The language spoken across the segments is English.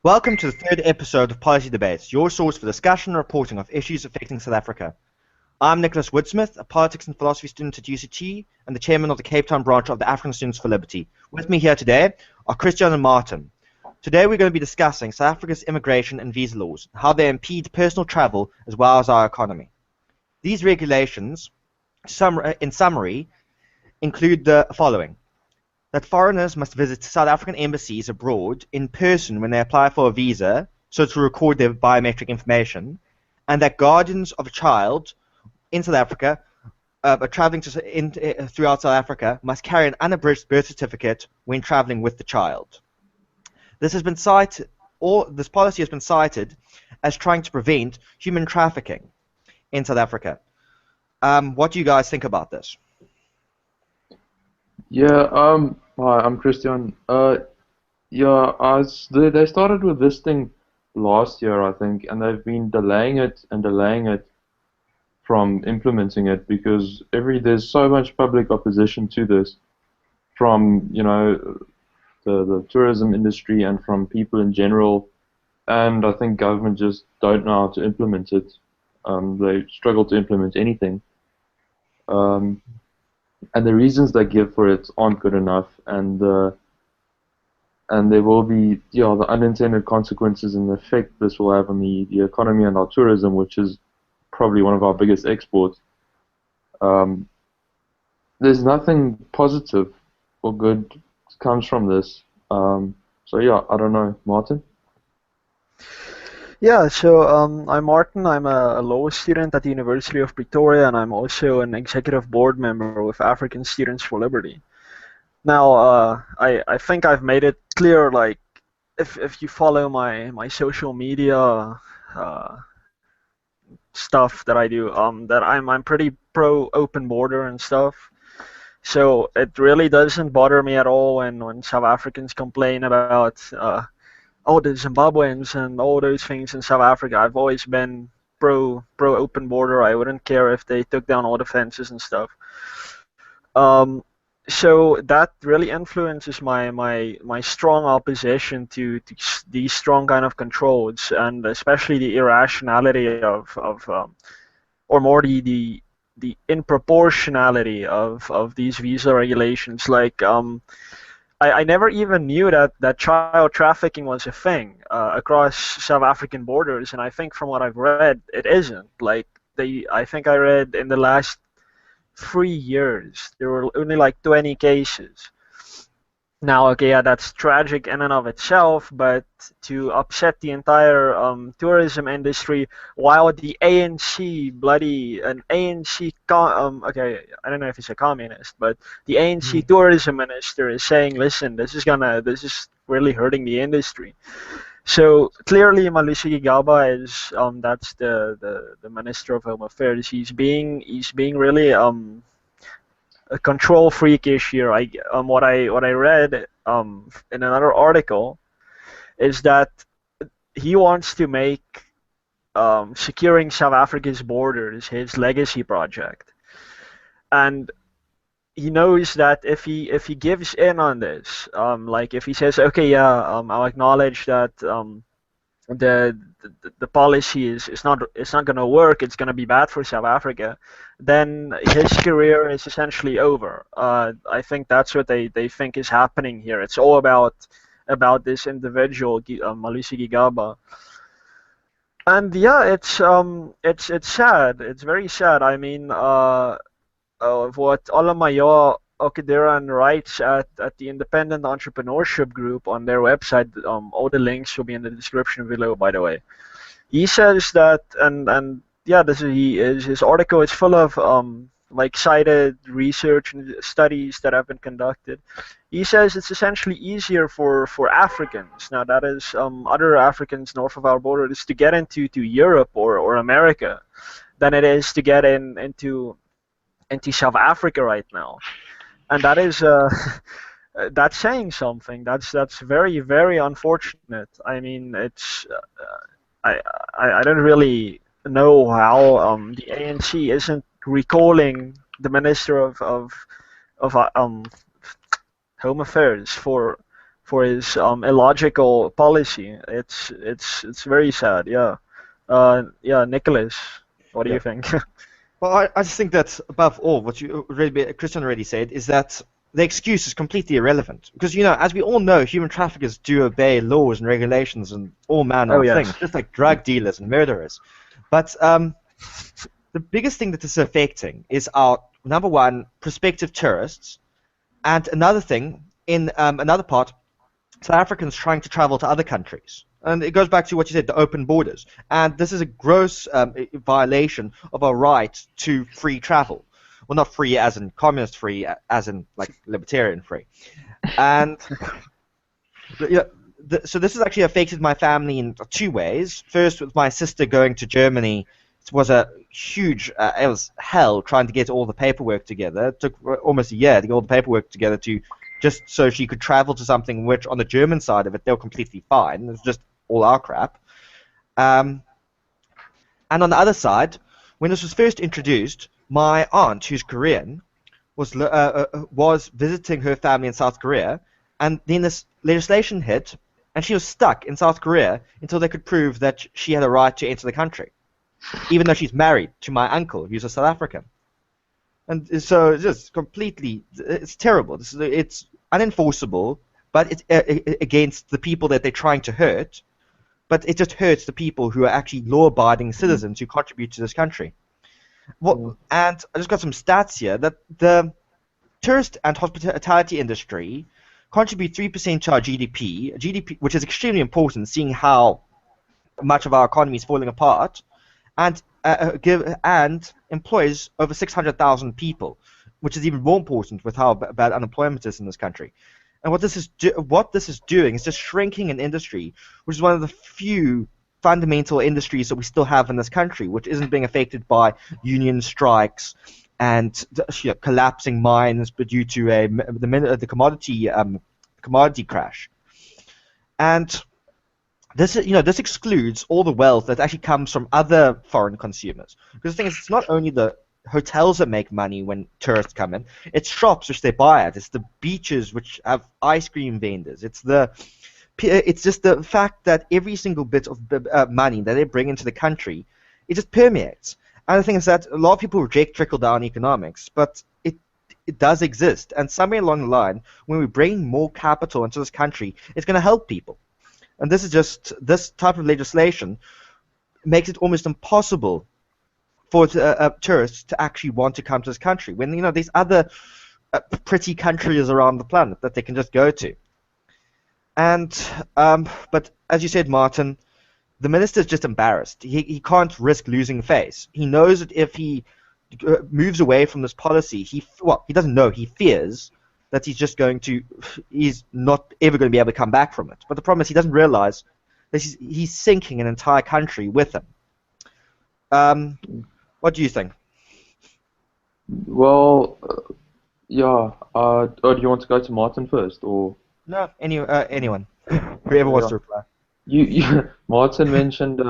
Welcome to the third episode of Policy Debates, your source for discussion and reporting of issues affecting South Africa. I'm Nicholas Woode-Smith, a politics and philosophy student at UCT and the chairman of the Cape Town branch of the African Students for Liberty. With me here today are Christiaan and Martin. Today we're going to be discussing South Africa's immigration and visa laws, how they impede personal travel as well as our economy. These regulations, in summary, include the following: that foreigners must visit South African embassies abroad in person when they apply for a visa, so to record their biometric information, and that guardians of a child in South Africa, traveling throughout South Africa, must carry an unabridged birth certificate when traveling with the child. This policy has been cited as trying to prevent human trafficking in South Africa. What do you guys think about this? Yeah, hi, I'm Christian. Yeah, they started with this thing last year, I think, and they've been delaying it and delaying it from implementing it because there's so much public opposition to this from, the tourism industry and from people in general, and I think government just don't know how to implement it. They struggle to implement anything. Um, and the reasons they give for it aren't good enough, and there will be the unintended consequences and the effect this will have on the economy and our tourism, which is probably one of our biggest exports. Um, there's nothing positive or good comes from this. So yeah, I don't know, Martin. I'm Martin. I'm a law student at the University of Pretoria, and I'm also an executive board member with African Students for Liberty. Now, I think I've made it clear, like, if you follow my social media uh, stuff that I do, that I'm pretty pro open border and stuff. So it really doesn't bother me at all when South Africans complain about the Zimbabweans and all those things in South Africa. I've always been pro open border. I wouldn't care if they took down all the fences and stuff. Um, so that really influences my strong opposition to these strong kind of controls, and especially the irrationality of or more the improportionality of these visa regulations. Like, I never even knew that child trafficking was a thing across South African borders, and I think from what I've read, it isn't. Like, I think I read in the last 3 years there were only like 20 cases. Now, okay, yeah, that's tragic in and of itself, but to upset the entire tourism industry while the ANC, an ANC, okay, I don't know if he's a communist, but the ANC tourism minister is saying, listen, this is really hurting the industry. So clearly, Malusi Gigaba is that's the Minister of Home Affairs. He's being really a control freakish here. What I read in another article is that he wants to make securing South Africa's borders his legacy project, and he knows that if he gives in on this, like if he says, okay, yeah, I'll acknowledge that the policy is not it's not going to work, it's going to be bad for South Africa, then his career is essentially over. I think that's what they think is happening here. It's all about this individual, Malusi Gigaba. And yeah, it's sad. It's very sad. I mean, of what Olamayo Okidiran writes at the Independent Entrepreneurship Group on their website. All the links will be in the description below, by the way. He says that, and yeah, his article is full of like cited research and studies that have been conducted. He says it's essentially easier for Africans, now that is other Africans north of our border, is to get into Europe or America than it is to get into South Africa right now, and that is that's saying something. That's very very unfortunate. I mean, it's I don't really know how the ANC isn't recalling the Minister of Home Affairs for his illogical policy. It's very sad. Yeah. Yeah, Nicholas, what do Yeah. you think? Well, I just think that above all, what Christian already said is that the excuse is completely irrelevant. Because, as we all know, human traffickers do obey laws and regulations and all manner Oh of yes. things, just like drug dealers and murderers. But the biggest thing that is affecting is our, number one, prospective tourists, and another thing, in another part, South Africans trying to travel to other countries. And it goes back to what you said, the open borders. And this is a gross violation of our right to free travel. Well, not free as in communist free, as in like libertarian free. And so this has actually affected my family in two ways. First, with my sister going to Germany, it was a huge, it was hell trying to get all the paperwork together. It took almost a year to get all the paperwork together to just so she could travel to something which, on the German side of it, they were completely fine. It was just all our crap. And on the other side, when this was first introduced, my aunt, who's Korean, was visiting her family in South Korea, and then this legislation hit, and she was stuck in South Korea until they could prove that she had a right to enter the country, even though she's married to my uncle, who's a South African. And so it's just completely, it's terrible. It's unenforceable, but it's against the people that they're trying to hurt, but it just hurts the people who are actually law-abiding citizens who contribute to this country. Well, and I just got some stats here that the tourist and hospitality industry contribute 3% to our GDP, which is extremely important, seeing how much of our economy is falling apart, and employs over 600,000 people, which is even more important with how bad unemployment is in this country. And what this is doing is just shrinking an industry, which is one of the few fundamental industries that we still have in this country, which isn't being affected by union strikes and collapsing mines, but due to the commodity crash. And this excludes all the wealth that actually comes from other foreign consumers. Because the thing is, it's not only the hotels that make money when tourists come in, it's shops which they buy at, it's the beaches which have ice cream vendors, it's just the fact that every single bit of money that they bring into the country, it just permeates. And the thing is that a lot of people reject trickle-down economics, but it does exist. And somewhere along the line, when we bring more capital into this country, it's going to help people. And this type of legislation makes it almost impossible for tourists to actually want to come to this country, when there's other pretty countries around the planet that they can just go to. And but as you said, Martin, the minister's just embarrassed. He can't risk losing face. He knows that if he moves away from this policy, he doesn't know. He fears that he's not ever going to be able to come back from it. But the problem is he doesn't realize that he's sinking an entire country with him. What do you think? Well, yeah. Do you want to go to Martin first, or? No, anyone. Whoever wants to reply. Martin mentioned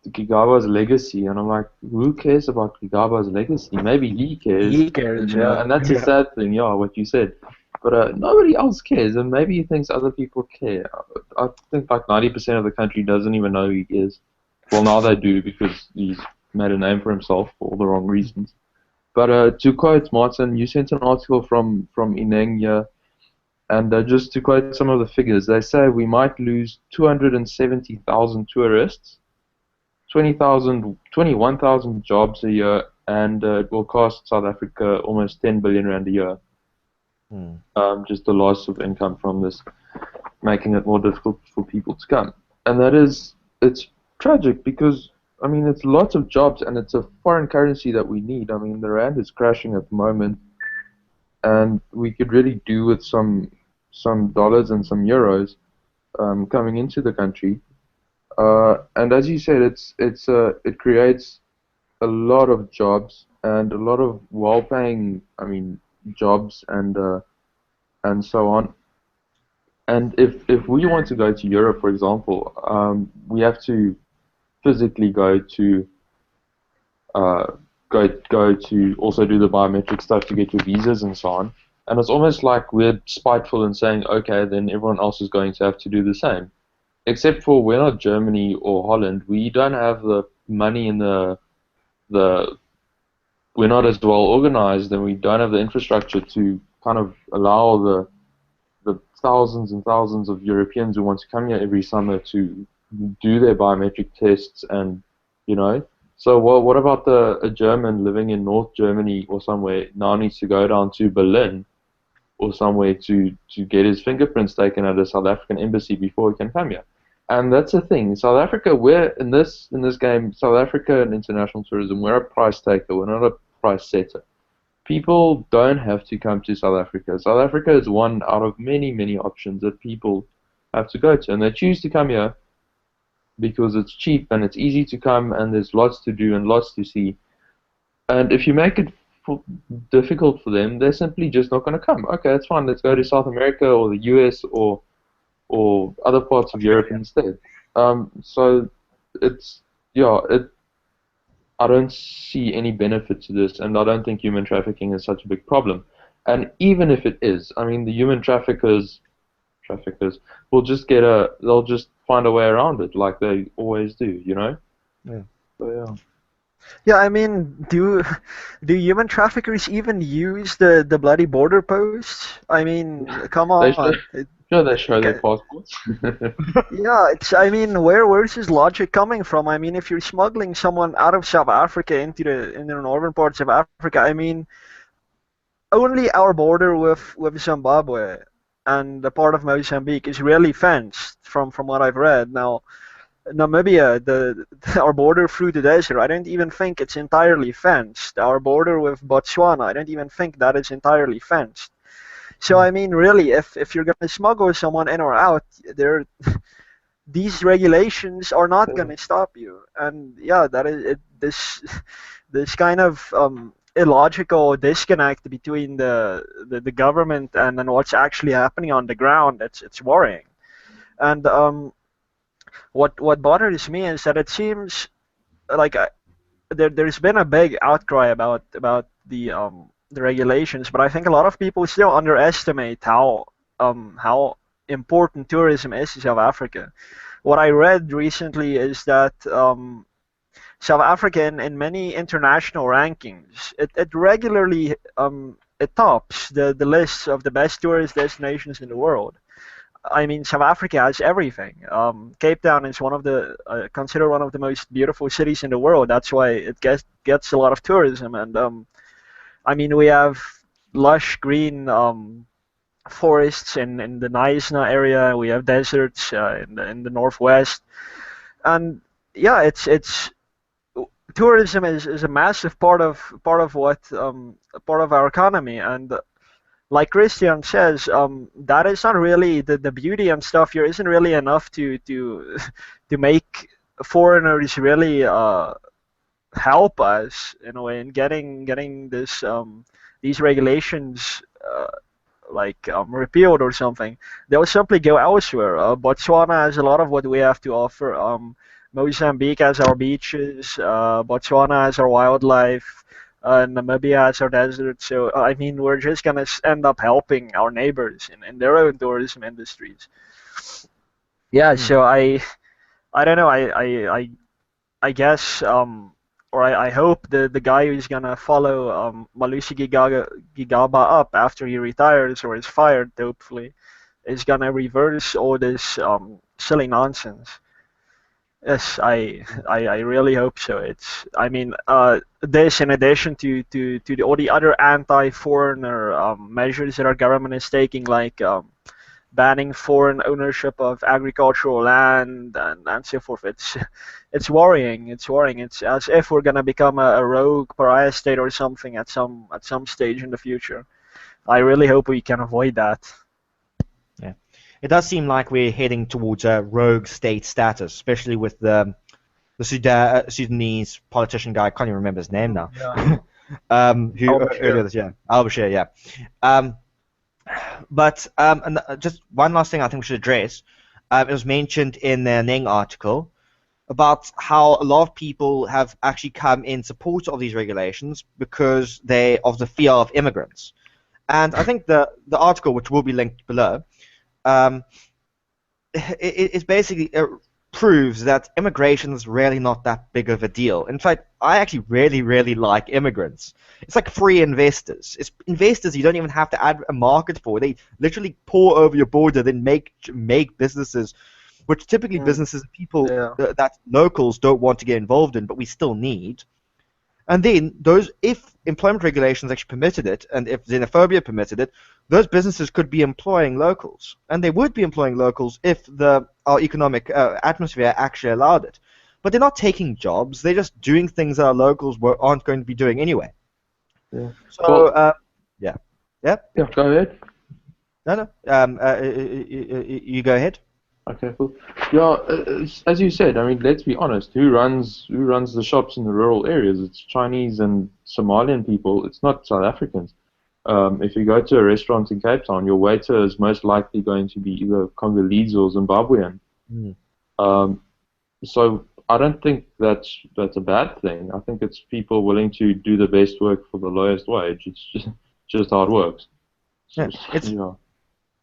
Gigaba's legacy, and I'm like, who cares about Gigaba's legacy? Maybe he cares. He cares, yeah. And that's a sad thing, yeah, what you said. But nobody else cares, and maybe he thinks other people care. I think like 90% of the country doesn't even know who he is. Well, now they do, because he's made a name for himself for all the wrong reasons. But to quote Martin, you sent an article from Ineng here, and just to quote some of the figures, they say we might lose 270,000 tourists, 21,000 jobs a year, and it will cost South Africa almost 10 billion rand a year. Just the loss of income from this, making it more difficult for people to come. And it's tragic, because I mean, it's lots of jobs, and it's a foreign currency that we need. I mean, the rand is crashing at the moment, and we could really do with some dollars and some euros coming into the country. And as you said, it creates a lot of jobs and a lot of well-paying, jobs and so on. And if we want to go to Europe, for example, we have to physically go to also do the biometric stuff to get your visas and so on. And it's almost like we're spiteful in saying, okay, then everyone else is going to have to do the same. Except for we're not Germany or Holland. We don't have the money and the we're not as well organized, and we don't have the infrastructure to kind of allow the thousands and thousands of Europeans who want to come here every summer to do their biometric tests. And so what about a German living in North Germany or somewhere now needs to go down to Berlin or somewhere to get his fingerprints taken at a South African embassy before he can come here? And that's the thing. South Africa, we're in this game, South Africa and international tourism, we're a price taker, we're not a price setter. People don't have to come to South Africa. South Africa is one out of many, many options that people have to go to. And they choose to come here because it's cheap and it's easy to come and there's lots to do and lots to see. And if you make it difficult for them, they're simply just not going to come. Okay, that's fine. Let's go to South America or the US or other parts of Europe instead. So I don't see any benefit to this, and I don't think human trafficking is such a big problem. And even if it is, I mean, the human traffickers will they'll just find a way around it, like they always do, Yeah. So, yeah. Yeah, I mean, do human traffickers even use the bloody border posts? I mean, come on. They show their passports. Yeah, I mean, where's this logic coming from? I mean, if you're smuggling someone out of South Africa into the northern parts of Africa, I mean, only our border with Zimbabwe and the part of Mozambique is really fenced from what I've read. Now, Namibia, our border through the desert, I don't even think it's entirely fenced. Our border with Botswana, I don't even think that is entirely fenced. So I mean, really, if you're gonna smuggle someone in or out, these regulations are not gonna stop you. And yeah, that is this kind of illogical disconnect between the government and what's actually happening on the ground. It's worrying. And what bothers me is that it seems like there's been a big outcry about the regulations, but I think a lot of people still underestimate how important tourism is to South Africa. What I read recently is that South Africa in many international rankings, it regularly it tops the lists of the best tourist destinations in the world. I mean, South Africa has everything. Cape Town is considered one of the most beautiful cities in the world. That's why it gets a lot of tourism. And I mean, we have lush green forests in the Knysna area. We have deserts in the northwest, and yeah, it's tourism is a massive part of our economy. And like Christiaan says, that is not really the beauty and stuff here isn't really enough to make foreigners really help us in a way in getting these regulations repealed or something. They'll simply go elsewhere. Botswana has a lot of what we have to offer. Mozambique has our beaches. Botswana has our wildlife. Namibia has our desert. So I mean, we're just gonna end up helping our neighbors in their own tourism industries. Yeah. So I don't know. I guess or I hope the guy who's gonna follow Malusi Gigaba up after he retires or is fired, hopefully, is gonna reverse all this silly nonsense. Yes, I really hope so. I mean, this in addition to all the other anti-foreigner measures that our government is taking, like banning foreign ownership of agricultural land and so forth. It's worrying. It's worrying. It's as if we're gonna become a rogue pariah state or something at some stage in the future. I really hope we can avoid that. Yeah, it does seem like we're heading towards a rogue state status, especially with the Sudanese politician guy. I can't even remember his name now. Yeah. Who earlier this year, Al-Bashir, yeah. But and just one last thing I think we should address. It was mentioned in the Ning article about how a lot of people have actually come in support of these regulations because of the fear of immigrants. And I think the article, which will be linked below, um, it basically proves that immigration is really not that big of a deal. In fact, I actually really like immigrants. It's like free investors. It's investors you don't even have to add a market for. They literally pour over your border, then make businesses, which typically businesses and people that locals don't want to get involved in, but we still need. And then if employment regulations actually permitted it, and if xenophobia permitted it, those businesses could be employing locals, and they would be employing locals if our economic atmosphere actually allowed it. But they're not taking jobs; they're just doing things that our locals aren't going to be doing anyway. Yeah. So, Yeah, go ahead. No. You go ahead. Okay, cool. Yeah, as you said, I mean, let's be honest. Who runs the shops in the rural areas? It's Chinese and Somalian people. It's not South Africans. If you go to a restaurant in Cape Town, your waiter is most likely going to be either Congolese or Zimbabwean. So I don't think that's a bad thing. I think it's people willing to do the best work for the lowest wage. It's just how it works.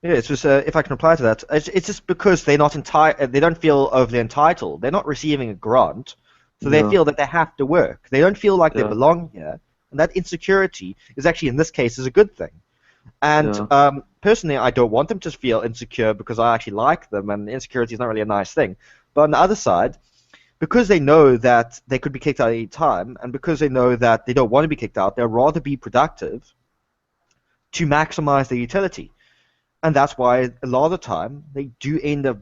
Yeah, it's just if I can reply to that, it's just because they're not they don't feel overly entitled. They're not receiving a grant, so they feel that they have to work. They don't feel like they belong here, and that insecurity is actually, in this case, is a good thing. And personally, I don't want them to feel insecure because I actually like them, and insecurity is not really a nice thing. But on the other side, because they know that they could be kicked out at any time, and because they know that they don't want to be kicked out, they'd rather be productive to maximize their utility. And that's why a lot of the time they do end up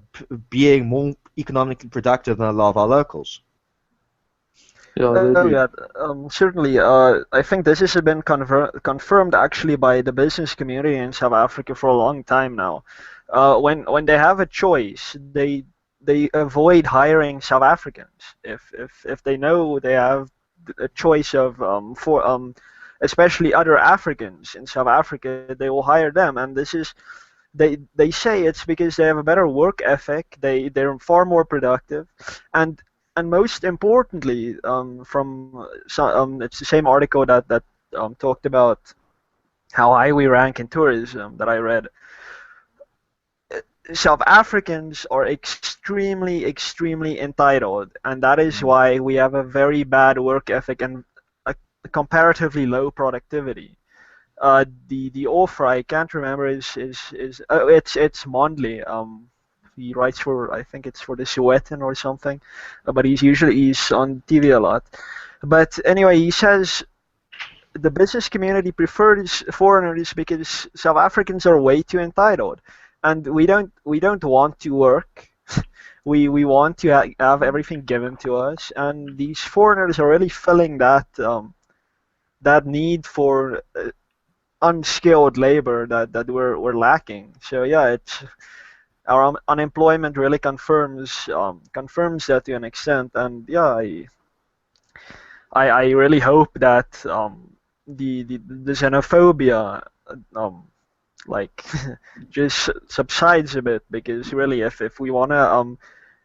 being more economically productive than a lot of our locals. Certainly. I think this has been confirmed actually by the business community in South Africa for a long time now. When they have a choice, they avoid hiring South Africans. If they know they have a choice of especially other Africans in South Africa, they will hire them. And this is they say it's because they have a better work ethic. They're far more productive, and most importantly, it's the same article that talked about how high we rank in tourism that I read. South Africans are extremely entitled, and that is why we have a very bad work ethic and a comparatively low productivity. The author, I can't remember, it's Mondley. He writes for, I think it's for the Sowetan or something, but he's on TV a lot. But anyway, he says the business community prefers foreigners because South Africans are way too entitled, and we don't want to work. We want to have everything given to us, and these foreigners are really filling that need for unskilled labor that we're lacking. So yeah, it's our unemployment really confirms that to an extent, and yeah, I really hope that the xenophobia like just subsides a bit, because really if we want to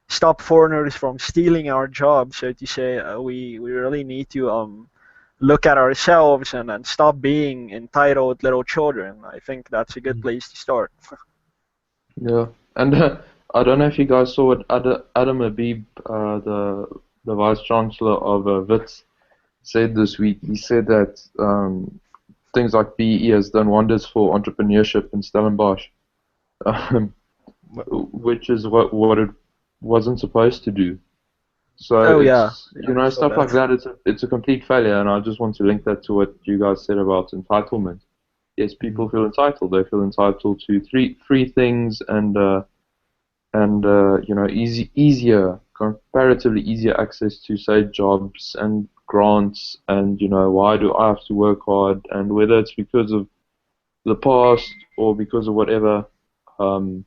stop foreigners from stealing our jobs, so to say, we really need to look at ourselves and stop being entitled little children. I think that's a good place to start. Yeah, and I don't know if you guys saw what Adam Habib, the Vice Chancellor of WITS, said this week. He said that things like BE has done wonders for entrepreneurship in Stellenbosch, which is what it wasn't supposed to do. So stuff like that. It's a complete failure, and I just want to link that to what you guys said about entitlement. Yes, people feel entitled. They feel entitled to free things and comparatively easier access to, say, jobs and grants, and why do I have to work hard? And whether it's because of the past or because of whatever, I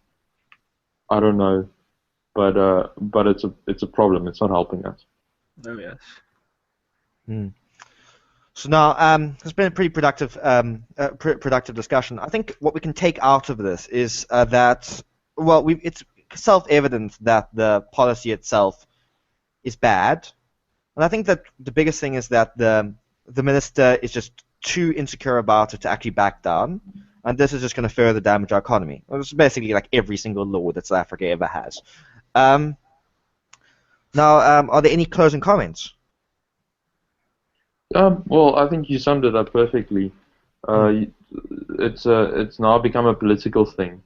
don't know. But it's a problem. It's not helping us. Oh yes. So now it's been a pretty productive productive discussion. I think what we can take out of this is that it's self-evident that the policy itself is bad, and I think that the biggest thing is that the minister is just too insecure about it to actually back down, and this is just going to further damage our economy. It's basically like every single law that South Africa ever has. Now, are there any closing comments? Well, I think you summed it up perfectly. It's now become a political thing,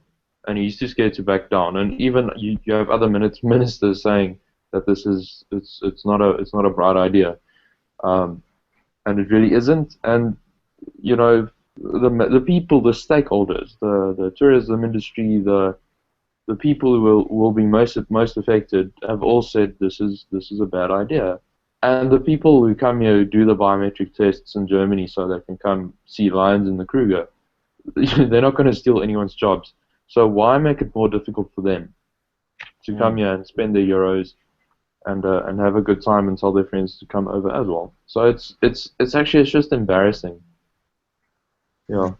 and he's too scared to back down. And even you have other ministers saying that it's not a bright idea, and it really isn't. And the people, the stakeholders, the tourism industry, the people who will be most affected have all said this is a bad idea. And the people who come here who do the biometric tests in Germany so they can come see lions in the Kruger, they're not going to steal anyone's jobs. So why make it more difficult for them to come here and spend their euros and have a good time and tell their friends to come over as well? So it's just embarrassing. Yeah.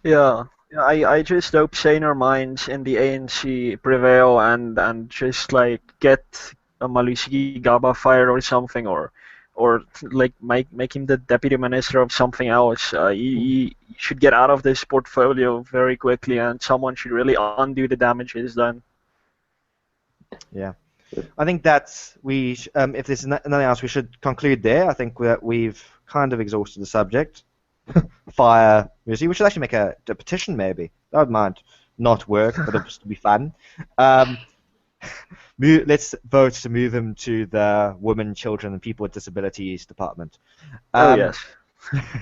I just hope saner minds in the ANC prevail and just like get a Malusi Gigaba fired or something, or like make him the deputy minister of something else. He should get out of this portfolio very quickly, and someone should really undo the damage he's done. Yeah, I think that's if there's nothing else, we should conclude there. I think we've kind of exhausted the subject. Fire Malusi. We should actually make a petition, maybe. That might not work, but it would be fun. Let's vote to move him to the Women, Children, and People with Disabilities Department. Yes.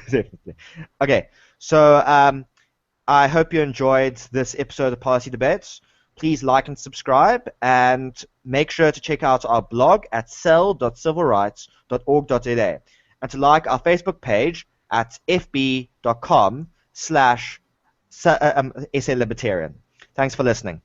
Definitely. Okay, so I hope you enjoyed this episode of Policy Debates. Please like and subscribe, and make sure to check out our blog at cell.civilrights.org.za, and to like our Facebook page at fb.com/SA Libertarian. Thanks for listening.